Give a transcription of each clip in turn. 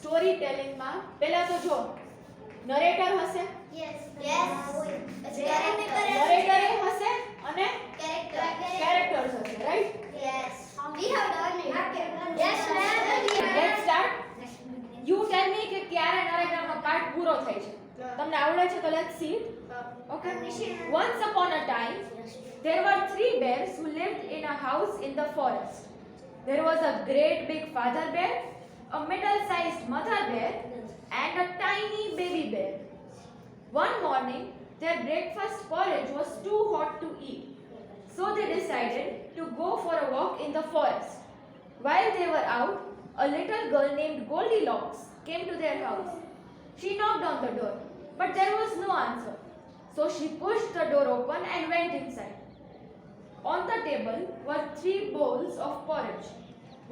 Story ટેલિંગમાં પહેલા તો જો નરેટર હશે, નરેટર હશે અને કેરેક્ટર્સ હશે, right? Let's start. You tell me કે ક્યારે નરેટરનો પાર્ટ પૂરો થાય છે. તમને આવડે છે તો let's see it. Okay. Once upon a time, there were 3 bears who lived in a house in the forest. There was a great big father bear, a middle-sized mother bear, and a tiny baby bear. One morning, their breakfast porridge was too hot to eat, so they decided to go for a walk in the forest. While they were out, a little girl named Goldilocks came to their house. She knocked on the door, but there was no answer. So she pushed the door open and went inside. On the table were 3 bowls of porridge.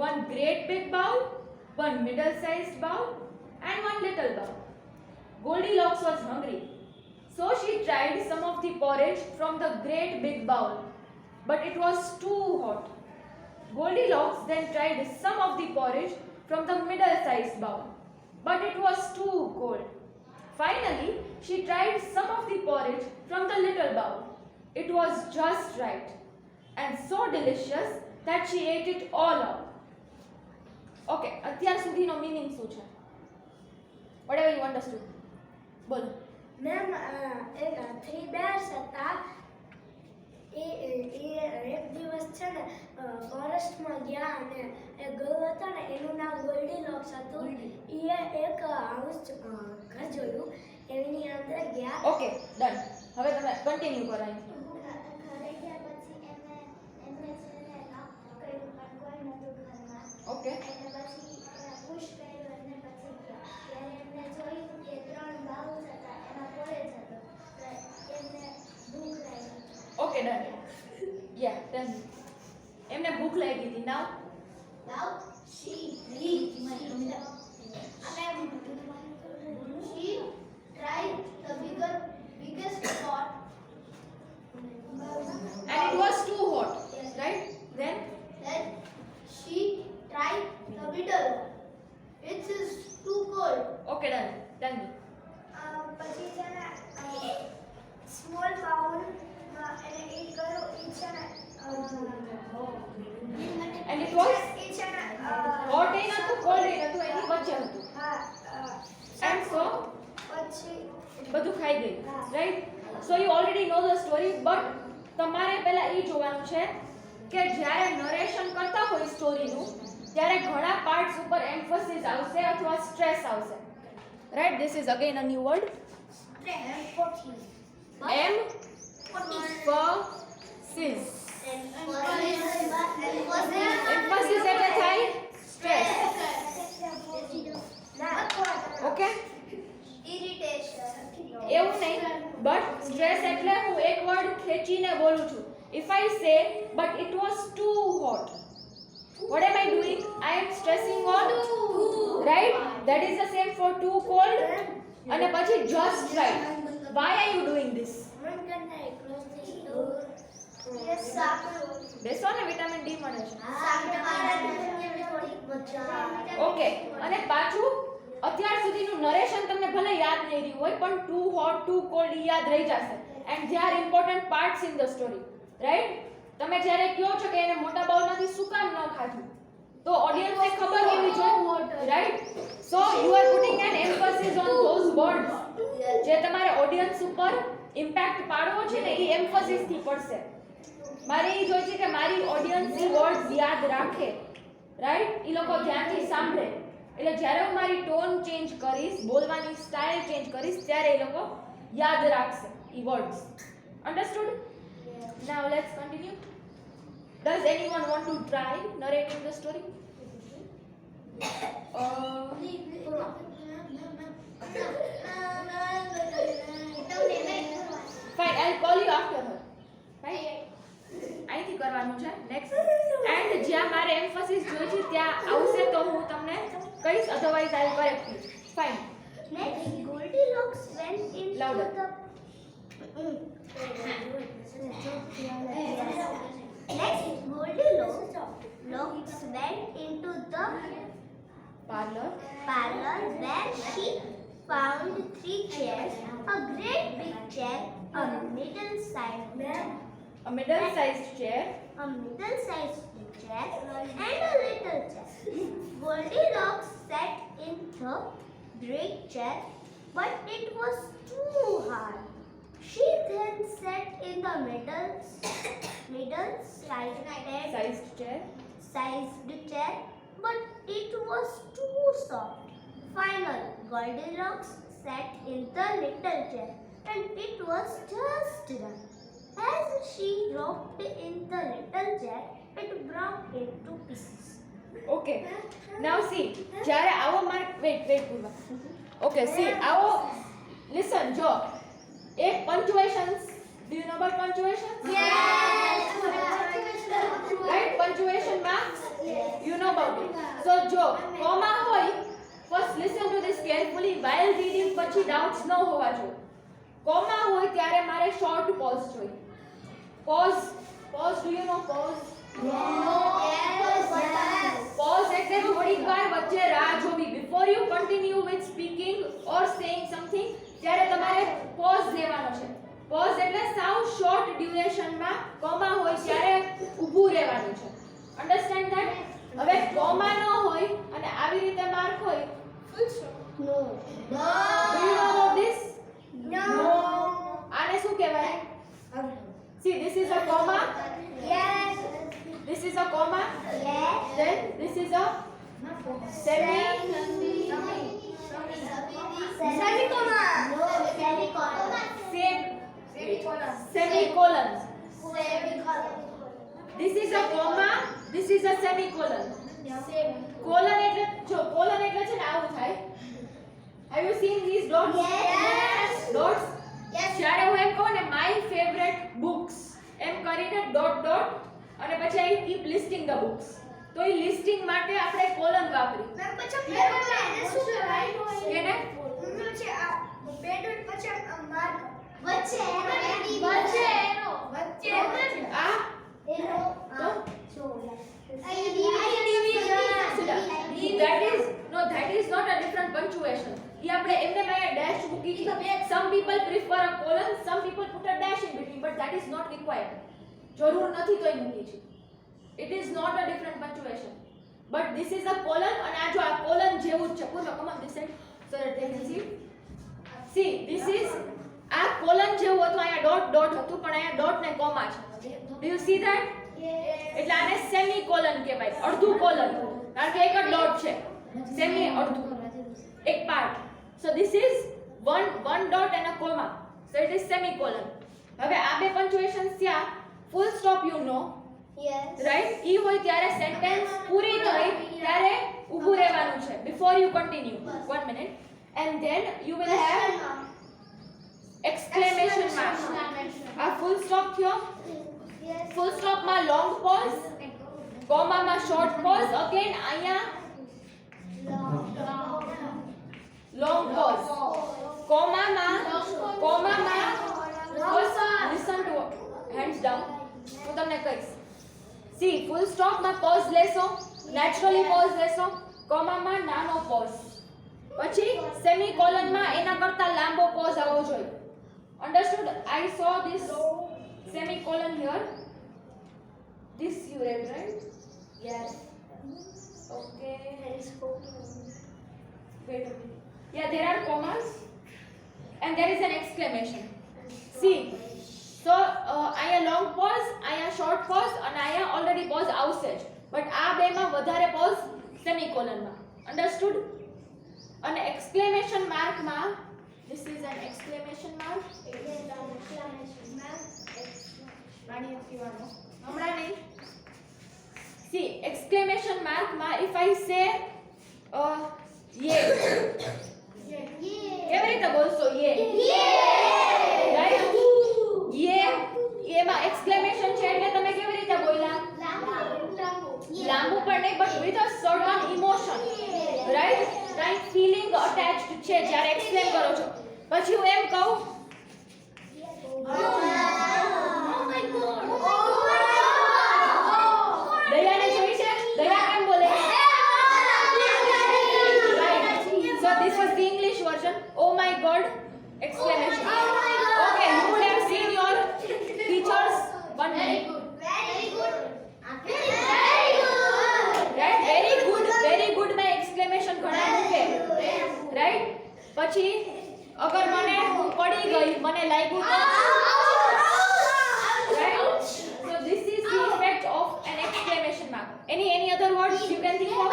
One great big bowl, one middle-sized bowl, and one little bowl. Goldilocks was hungry, so she tried some of the porridge from the great big bowl, but it was too hot. Goldilocks then tried some of the porridge from the middle-sized bowl, but it was too cold. Finally, she tried some of the porridge from the little bowl. It was just right and so delicious that she ate it all up. Okay, અત્યાર સુધીનો meaning શું છે? Whatever you understood. બોલો. Ma'am એક 3 bears હતા. એ એક દિવસ છે ને ફોરેસ્ટમાં ગયા અને એ ગયો હતો ને એનું નામ ગોલ્ડીલોક્સ હતું. એ એક હાઉસ ઘર જોયું એની અંદર ગયા. Okay, done. હવે તમે કન્ટિન્યુ કરો. Okay. Okay, done. Yeah, done. એમને ભૂખ લાગી હતી. નાઉ she tried the biggest pot and it was too hot, right? Then she tried the middle. It is too cold. okay, done. પછી છે ને સ્મોલ બાઉલ એને ઈટ કર્યો. ઈ છે ને and it was ઈ છે ને hot એ નતું, cold એ નતું, એની વચ્ચે હતું. હા and so પછી બધું ખાઈ ગઈ, right? so you already know the story, but તમારે પહેલા એ જોવાનું છે કે જ્યારે નરેશન કરતા હોય સ્ટોરીનું ત્યારે ઘણા પાર્ટ્સ ઉપર એમ્ફસિસ આવશે અથવા સ્ટ્રેસ આવશે, right? this is again a new word. emphasis emphasis એટલે થાય સ્ટ્રેસ. ઓકે, એવું નહીં, બટ સ્ટ્રેસ એટલે હું એક વર્ડ ખેંચીને બોલું છું. if I say but it was too hot, what am I doing? I am stressing on right? that is the same for too cold. અને પછી just right. why are you doing this? બેસો ને, vitamin D મળે છે. Okay, અને પાછું અત્યાર સુધીનું નરેશન તમને ભલે યાદ નહીં રહ્યું હોય પણ ટુ હોટ ટુ કોલ્ડ યાદ રહી જશે. And they are important parts in the story, right? તમે જ્યારે કહો છો કે એને મોટા બાઉલમાંથી શું કામ ન ખાધું, તો ઓડિયન્સને ખબર હોવી જોઈએ, right? So you are putting an emphasis on those words. જે તમારે ઓડિયન્સ ઉપર ઇમ્પેક્ટ પાડવો છે ને એ એમ્ફસિસ થી પડશે. મારે એ જોઈએ છે કે મારી ઓડિયન્સ એ વર્ડ્સ યાદ રાખે, રાઈટ? એ લોકો ધ્યાનથી સાંભળે. એટલે જ્યારે હું મારી ટોન ચેન્જ કરીશ, બોલવાની સ્ટાઇલ ચેન્જ કરીશ, ત્યારે એ લોકો યાદ રાખશે એ words. Understood? Now let's continue. Does anyone want to try narrating the story? Fine, I'll call you after her. Fine. અહીંથી કરવાનું છે નેક્સ્ટ. એન્ડ જ્યાં મારે એમ્ફસિસ જોઈએ છે ત્યાં આવશે તો હું તમને કહીશ, otherwise I correct you. Fine. Next, Goldilocks went into Louder. Next, Goldilocks went into the parlor where she found 3 chairs, a great big chair, a middle-sized chair, a middle-sized chair, and a little chair. Goldilocks sat in the great chair, but it was too hard. She then sat in the sized chair, sized chair, but it was too soft. Finally, Goldilocks sat in the little chair, and it was just right. As she rocked in the little chair, it broke into pieces. okay. Now see, જ્યારે આવો mark wait પૂર્વા. Okay, see, આવો listen જો એક punctuations, do you know about punctuations? Right, punctuation marks, you know about it. So જો comma હોય, first listen to this carefully while reading, પછી doubts ન હોવા જોઈએ. comma હોય ત્યારે મારે short pause જોઈએ. pause do you know pause? Pause એટલે થોડીક વાર વચ્ચે રાહ જોવી. Before you continue with speaking or saying something, ત્યારે તમારે pause લેવાનો છે. pause એટલે સાવ short duration માં comma હોય ત્યારે ઊભું રહેવાનું છે. Understand that? હવે comma ન હોય અને આવી રીતે માર્ક હોય, No. do you know about this? No. આને શું કહેવાય? See, this is a comma, Yes. this is a comma, Yes. then this is a semi. Semicolon. No, semicolon. Semicolon. This is a comma, this is a semicolon. Colon એટલે જો colon એટલે છે ને આવું થાય. Have you seen these dots? Yes. Dots? Yes. જ્યારે હું એમ કહું ને my favorite books એમ કરીને dot dot અને પછી I keep listing the books. તો એ listing માટે આપણે colon વાપરી. મેમ પછી ફેરવવા એને શું કહેવાય? કેને? પછી આ બે ડોટ પછી આ માર્ક વચ્ચે આ તો that is not a different punctuation. એ આપણે એમને મેં dash મૂકી છે. Some people prefer a colon, some people put a dash in between, but that is not required. જરૂર નથી તો એ મૂકી છે. It is not a different punctuation. But this is a colon અને આ જો આ colon જેવું જ છે. પૂરો come on this side so that they can see. See, this is આ colon જેવું હતું, અહીંયા dot dot હતું, પણ અહીંયા dot ને comma છે. Do you see that? એટલે આને semicolon કહેવાય, અડધું colon. કારણ કે એક જ dot છે. Semi અડધું. એક part. So this is one dot and a comma. So it is semicolon. હવે આ બે punctuations થયા. Full stop you know. Yes. Right? ઈ હોય ત્યારે sentence પૂરી થઈ ત્યારે ઊભું રહેવાનું છે. Before you continue. 1 minute. And then you will have exclamation mark. આ full stop થયો. Yes. Full stop માં long pause, comma માં short pause, again અહીંયા long pause, comma માં first listen to hands down. હું તમને કહીશ. See, full stop માં pause લેશો, naturally pause લેશો, comma માં નાનો pause, પછી semicolon માં એના કરતા લાંબો pause આવવો જોઈએ. Understood? I saw this semicolon here. This you read, right? Yes. Okay. Wait a minute. Yeah, there are commas and there is an exclamation. See, so I a long pause, I a short pause and I a already pause આવશે જ. But આ બેમાં વધારે pause semicolon માં. Understood? અને exclamation mark માં, this is an exclamation mark. હમણાં નહીં. See, exclamation mark માં if I say ye, કેવી રીતે બોલશો ye? Right? ye એમાં exclamation છે એટલે તમે કેવી રીતે બોલ્યા? લાંબુ પણ નહીં, but with a certain emotion, right? Right feeling attached છે જ્યારે exclaim કરો છો. પછી હું એમ કહું દયાને જોઈ છે? દયા કેમ બોલે? word exclamation. Oh my God. Okay, you would have seen your teachers. 1 minute. Very good. Right? Very good માં exclamation ઘણા મૂકે. Right? પછી અગર મને હું પડી ગઈ, મને લાગ્યું તો right? So this is the effect of an exclamation mark. Any other words you can think of?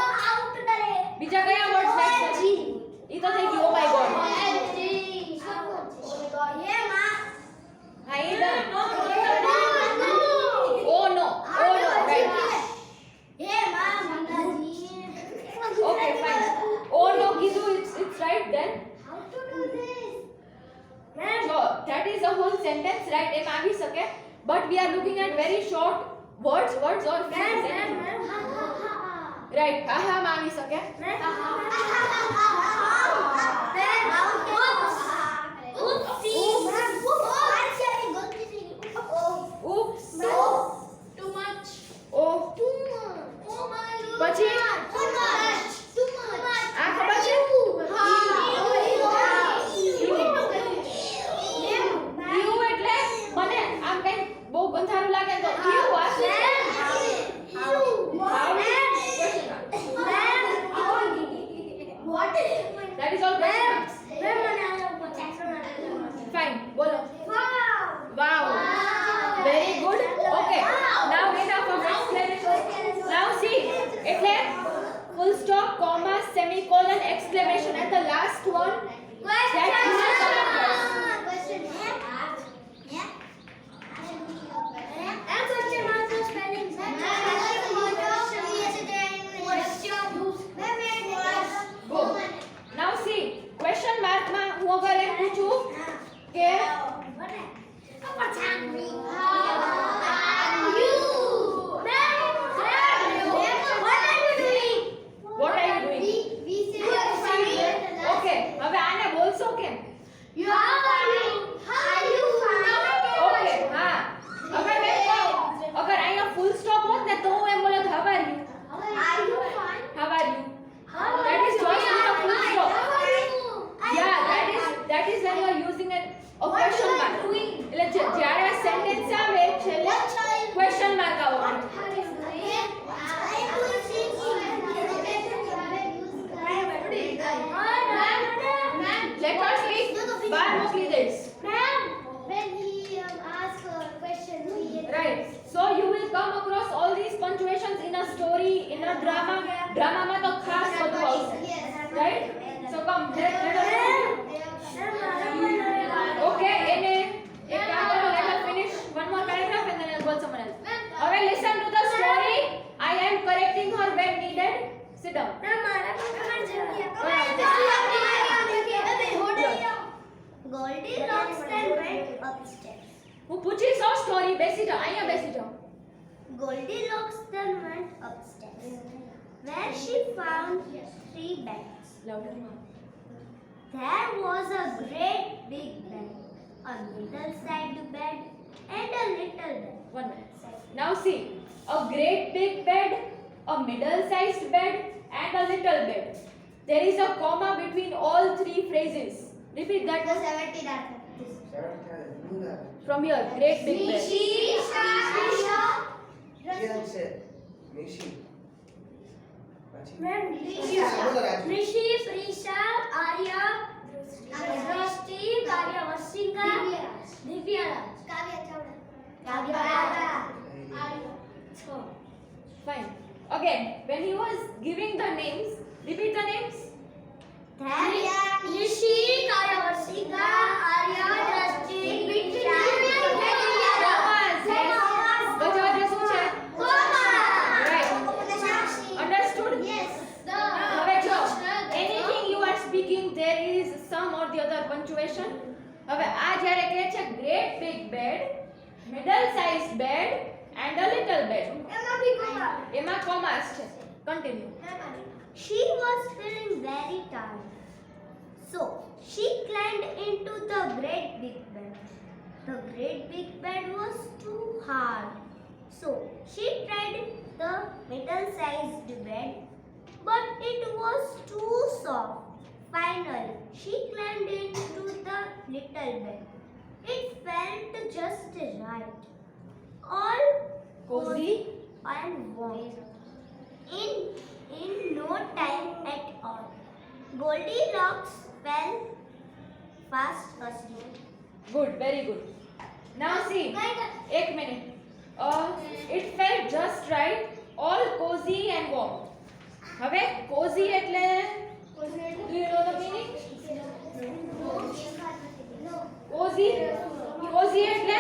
બીજા કયા words next છે? ઈ તો થઈ ગયું. Oh my god. હા ઈ done. Oh no. Right. Okay, fine. Oh no કીધું, it's right then. So that is a whole sentence, right? એમ આવી શકે. But we are looking at very short words or phrases. Right. હા માં આવી શકે. Oops. Oh. પછી આ ખબર છે? ઈવ એટલે મને આમ કઈ બહુ ગંધારું લાગે તો ઈવ આ શું છે? That is all question marks. Fine. બોલો. Wow. Very good. Okay. Now enough of explanation. Now see. એટલે full stop, comma, semicolon, exclamation, and the last one. That is the correct word. Go. Now see. Question mark માં હું અગર એમ પૂછું કે what are you doing? Okay. હવે આને બોલશો કેમ? Okay. હા. અગર મેં અગર અહીંયા full stop હોત ને તો હું એમ બોલત how are you? How are you? That is just with a full stop. Yeah, that is when you are using a question mark. એટલે જ્યારે આ sentence આવે છેલ્લે question mark આવવાનો. Let her speak. બહાર મોકલી દઈશ. Right. So you will come across all these punctuations in a story, in a drama. Drama માં તો ખાસ બધું આવશે. Right? So come. Let us Okay, એને એક કામ કરો, let us finish one more paragraph and then I'll call someone else. હવે listen to the story. I am correcting her when needed. Sit down. Goldilocks then went upstairs. હું પૂછી સો story બેસી જાઓ અહીંયા બેસી જાઓ. Goldilocks then went upstairs, where she found 3 beds. Louder. There was a great big bed, a middle-sized bed, and a little bed. 1 minute. Now see, a great big bed, a middle-sized bed, and a little bed. There is a comma between all 3 phrases. Repeat that. From here, great big bed. Rishi, Prisha, Arya, Drashti, Kavya Vasinga, Divya Fine. Again, when he was giving the names, repeat the names. Rishi, Kavya Vasinga, Arya, Drashti, Divya. Commas, yes. વચ્ચે વચ્ચે શું છે? Right. Understood? હવે જો anything you are speaking there is some or the other punctuation. હવે આ જ્યારે કહે છે great big bed, middle sized bed and a little bed. એમાં commas છે. Continue. She was feeling very tired, so she climbed into the great big bed. The great big bed was too hard, so she tried the middle-sized bed, but it was too soft. Finally, she climbed into little bed. It felt just right. All Cozy. and warm. In no time at all, Goldilocks fell fast asleep. Good, very good. Now see, एक minute. It felt just right, all cozy and warm. હવે cozy એટલે do you know the meaning? Cozy એટલે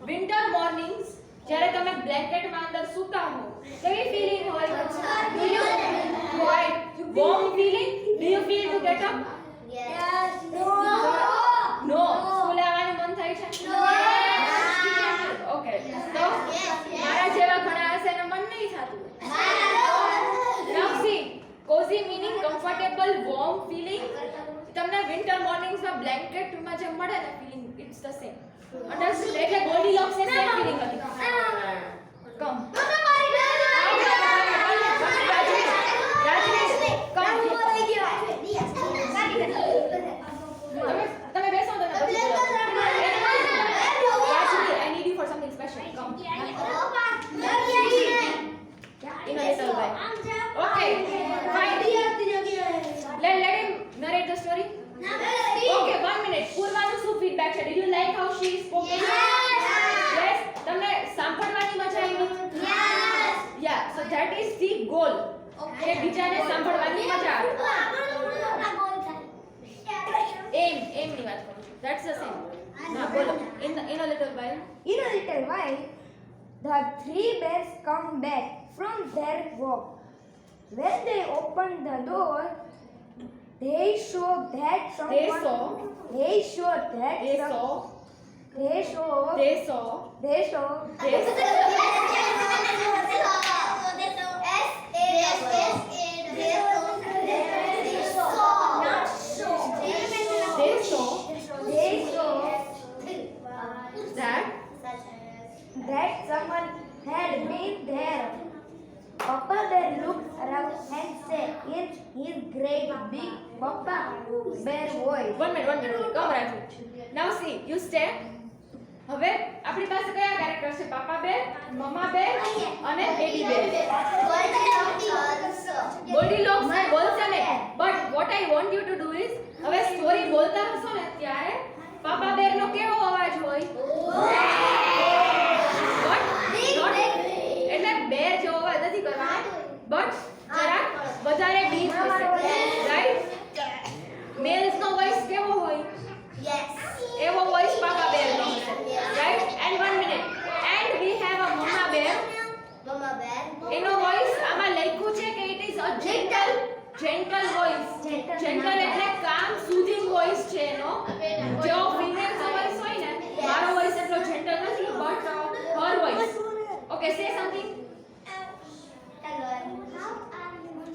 winter mornings જ્યારે તમે blanket માં અંદર સૂતા હો કેવી ફીલિંગ હોય? Do you right warm feeling? Do you feel to get up? Yes. No. સ્કૂલે આવવાનું મન થાય છે? ઓકે તો મારા જેવા ઘણા હશે ને મન નહીં થતું. Now see, cozy meaning comfortable, warm feeling. તમને winter mornings માં blanket માં જે મળે ને feeling, it's the same. Understood? એટલે Goldilocks ને same feeling હતી. Come. તમે બેસો ને પછી I need you for something special. Come. In a little while. Okay. Fine. Let him narrate the story. Okay, 1 minute. પૂર્વાનું શું feedback છે? Did you like how she spoke? Yes. તમને સાંભળવાની મજા આવી? Yeah. So that is the goal. કે બીજાને સાંભળવાની મજા આવે. Aim ની વાત કરું છું. That's the same. હા બોલો. In a little while. In a little while, the three bears come back from their walk. When they opened the door, they saw that someone. They saw. That someone had been there. Papa Bear looked around and said in his great big Papa Bear voice. 1 minute. Come Raju. Now see, you stay. હવે આપણી પાસે કયા character છે? પાપા બેર, મમ્મા બેર અને baby બેર. Goldilocks ને બોલશે ને. But what I want you to do is હવે સ્ટોરી બોલતા હશો ને ત્યારે પાપા બેર નો કેવો અવાજ હોય? But not એટલે બેર જેવો અવાજ નથી કરવાનો. But જરા વધારે ડીપ હશે. રાઈટ? મેલ્સ નો વોઇસ કેવો હોય? એવો વોઇસ પાપા બેર નો હશે. Right? And 1 minute. And we have a mama bear. એનો વોઇસ આમાં લખ્યું છે કે it is a gentle voice. Gentle એટલે calm soothing voice છે એનો. જો female વોઇસ હોય ને મારો વોઇસ એટલો gentle નથી but her voice. Okay, say something.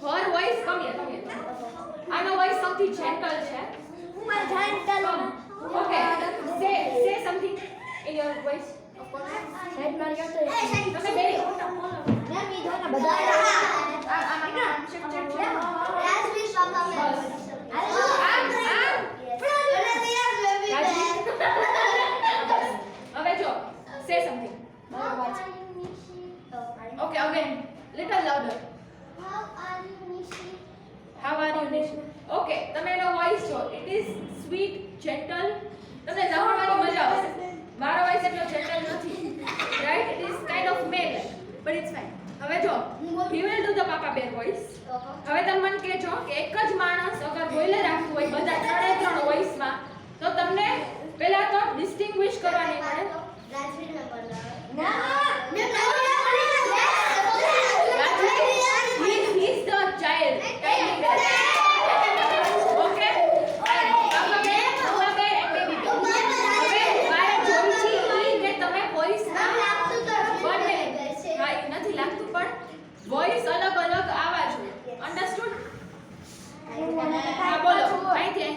Her voice, come here. આનો વોઇસ સૌથી gentle છે. Okay, say something in your voice. Of course. તમે બે હવે જો say something. Okay, again, little louder. How are you, Nishi? Okay, તમે એનો voice જો it is sweet, gentle. તમને સાંભળવાની મજા આવશે. મારો વોઇસ એટલો gentle નથી. Right? It is kind of male, but it's fine. હવે જો he will do the papa bear voice. હવે તમે મને કહેજો કે એક જ માણસ અગર બોલે રાખતું હોય બધા ત્રણ વોઇસમાં તો તમને પહેલા તો ડિસ્ટિંગ્વિશ કરવાની મળે. He is the child. Okay? Papa bear, mama bear and baby bear. હવે મારે જોઈ છે કે તમે વોઇસમાં 1 minute. હા એ નથી લાગતું પણ વોઇસ અલગ આવવા જોઈએ. Understood? હા બોલો. અહીંથી.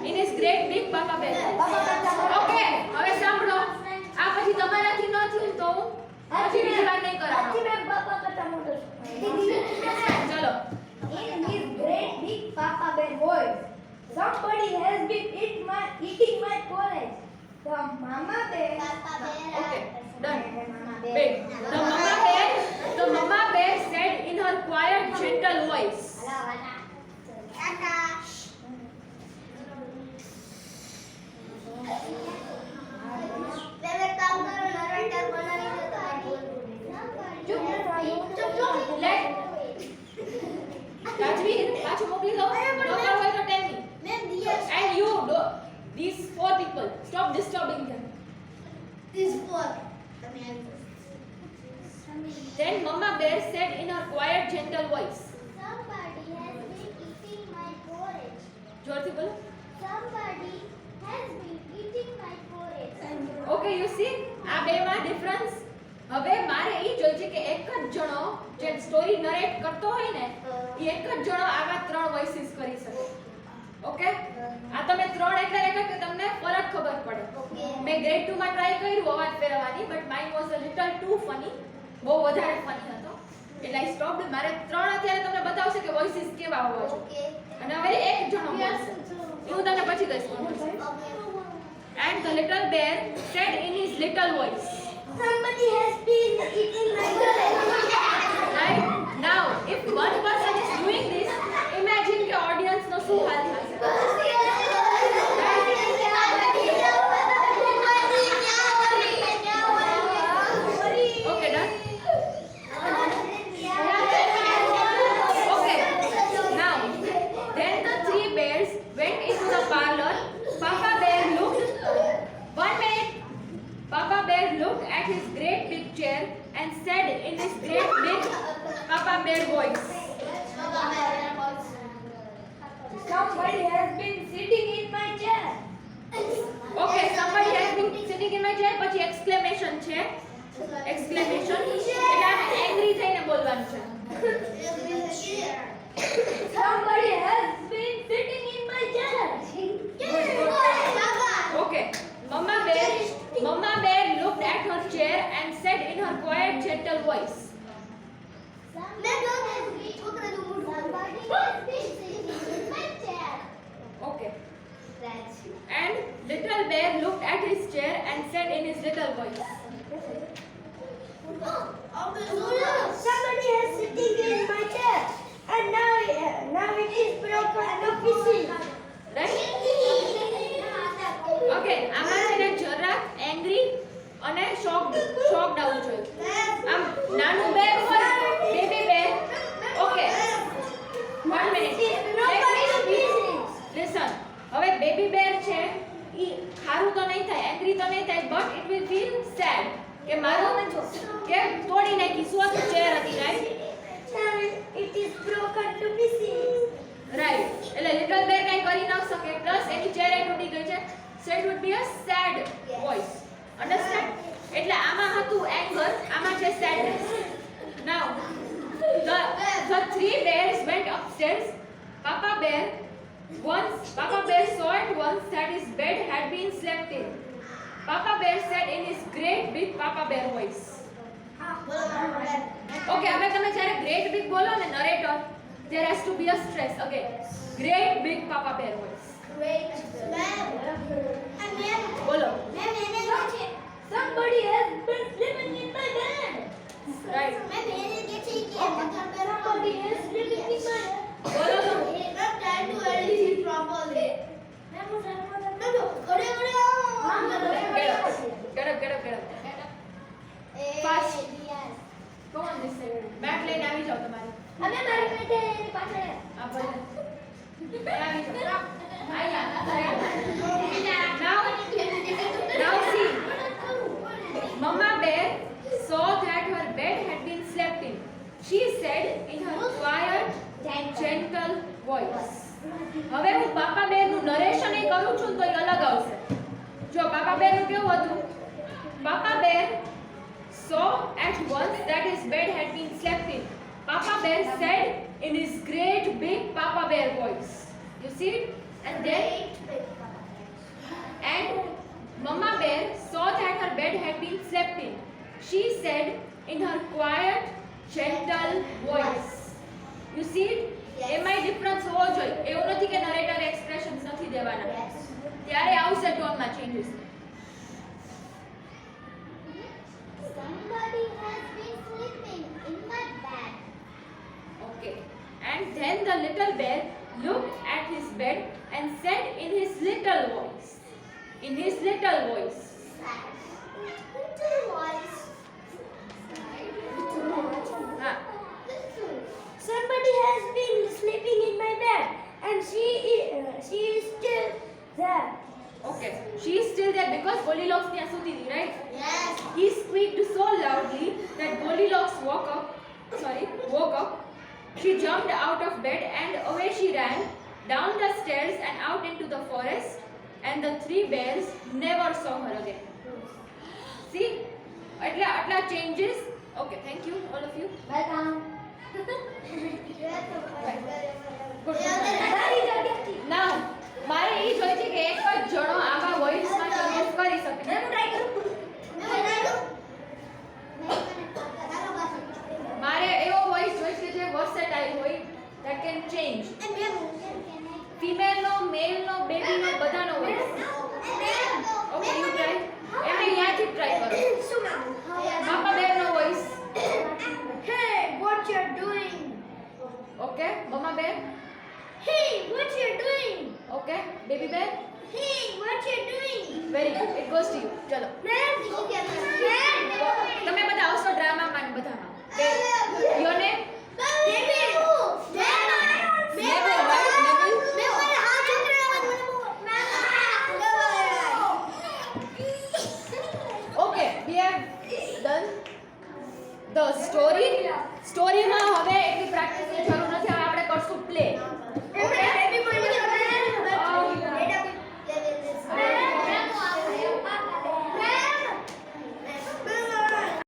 In his great big papa bear. Okay, હવે સાંભળો. આ પછી તમારાથી ન થયું તો પછી બીજી વાર નહીં કરાવવાનો. ચલો. In his great big Papa Bear voice, somebody has been eating my corn. The mama bear. Okay, done. Mama bear. Wait. The mama bear said in her quiet, gentle voice. Let Rajveer, પાછું મોકલી દો. No હોય તો tell me. And you, these 4 people, stop disturbing them. Then Mama Bear said in her quiet, gentle voice. જોરથી બોલો. Okay, you see, આ બેમાં difference. હવે મારે ઈ જોઈએ છે કે એક જ જણો જે સ્ટોરી નરેટ કરતો હોય ને ઈ એક જ જણો આવા 3 વોઇસીસ કરી શકે. ઓકે, આ તમે 3 એટલે કે તમને ફરક ખબર પડે. મેં ગ્રેડ 2 માં ટ્રાય કર્યું અવાજ ફેરવવાની, but mine was a little too funny. બહુ વધારે ફની હતો એટલે આઈ સ્ટોપ્ડ. મારે 3 અત્યારે તમને બતાવશે કે વોઇસીસ કેવા હોવા જોઈએ. અને હવે એક જણો બોલશે એ હું તમને પછી કહીશ. And the little bear said in his little voice. Somebody has been eating my carrot. Right? Now, if one person is doing this, imagine the audience no શું હાલ થશે. Okay, done? Okay. Now, then the 3 bears went into the parlor. Papa Bear looked. 1 minute. Papa Bear looked at his great big chair and said in his great big Papa Bear voice. Somebody has been sitting in my chair. Okay, somebody has been sitting in my chair. પછી exclamation છે. Exclamation. એટલે આપણે angry થઈને બોલવાનું છે. Somebody has been sitting in my chair. Okay. Mama Bear looked at her chair and said in her quiet, gentle voice. Okay. And little bear looked at his chair and said in his little voice. Somebody is sitting in my chair, and now it is broken to pieces. Right? Okay. આમાં છે ને જરાક angry અને shocked આવવું જોઈએ. આમ નાનું bear હોય, baby bear. Okay. 1 minute. Listen. હવે baby bear છે ઈ ખારું તો નહીં થાય, angry તો નહીં થાય, but it will feel sad. કે મારું કે તોડી નાખી સ્વસ્થ ચેર હતી, right? Now it is broken to pieces. Right. એટલે little bear કઈ કરી ન શકે, પ્લસ એની ચેર એ તૂટી ગઈ છે. So it would be a sad voice. Understand? એટલે આમાં હતું anger, આમાં છે sadness. Now, the 3 bears went upstairs. Papa Bear saw at once that his bed had been slept in. Papa Bear said in his great big Papa Bear voice. Okay, હવે તમે જ્યારે great big બોલો ને narrator, there has to be a stress. Okay, great big Papa Bear voice. બોલો. Somebody has been sleeping in my bed. Right. Somebody is sleeping in my bed. બોલો તો. Get up. Fast. Come on this side. Mat લઈને આવી જાઓ તમારે. અમે મારી પેટે એની પાછળ આ ભલે. આવી જાઓ. આયા. Now see. Mama Bear saw that her bed had been slept in. She said in her quiet, gentle voice. હવે હું પાપા બેર નું નરેશન એ કરું છું તો એ અલગ આવશે. જો પાપા બેર નું કેવું હતું? Papa Bear saw at once that his bed had been slept in. Papa Bear said in his great big Papa Bear voice. You see it? And then Mama Bear saw that her bed had been slept in. She said in her quiet, gentle voice. You see it? એમાં difference હોવો જોઈએ. એવું નથી કે narrator expressions નથી દેવાના. ત્યારે આવશે ટોનમાં changes. bed and said in his little voice. In his little voice. हाँ. Somebody has been sleeping in my bed and she is still there. Okay. She is still there because Goldilocks ત્યાં સૂતી હતી, right? Yes. He squeaked so loudly that Goldilocks woke up. She jumped out of bed and away she ran down the stairs and out into the forest, and the three bears never saw her again. See? આટલા changes. Okay, thank you all of you. Welcome. Good. Now, મારે એ જોઈએ છે કે એક જ જણો આવા વોઇસમાં changes કરી શકે. મારે એવો વોઇસ જોઈએ છે જે વર્સેટાઇલ હોય, that can change. ફિમેલ નો, મેલ નો, બેબી નો, બધાનો વોઇસ. Okay, you try. એમને યાદથી ટ્રાય કરો. બાપા બેન નો voice. Hey, what you're doing? Okay, મમ્મા બેન. Hey, what you're doing? Okay, baby બેન. Hey, what you're doing? Very good. It goes to you. ચલો. તમે બધા આવશો ડ્રામામાં ને બધામાં. Your name?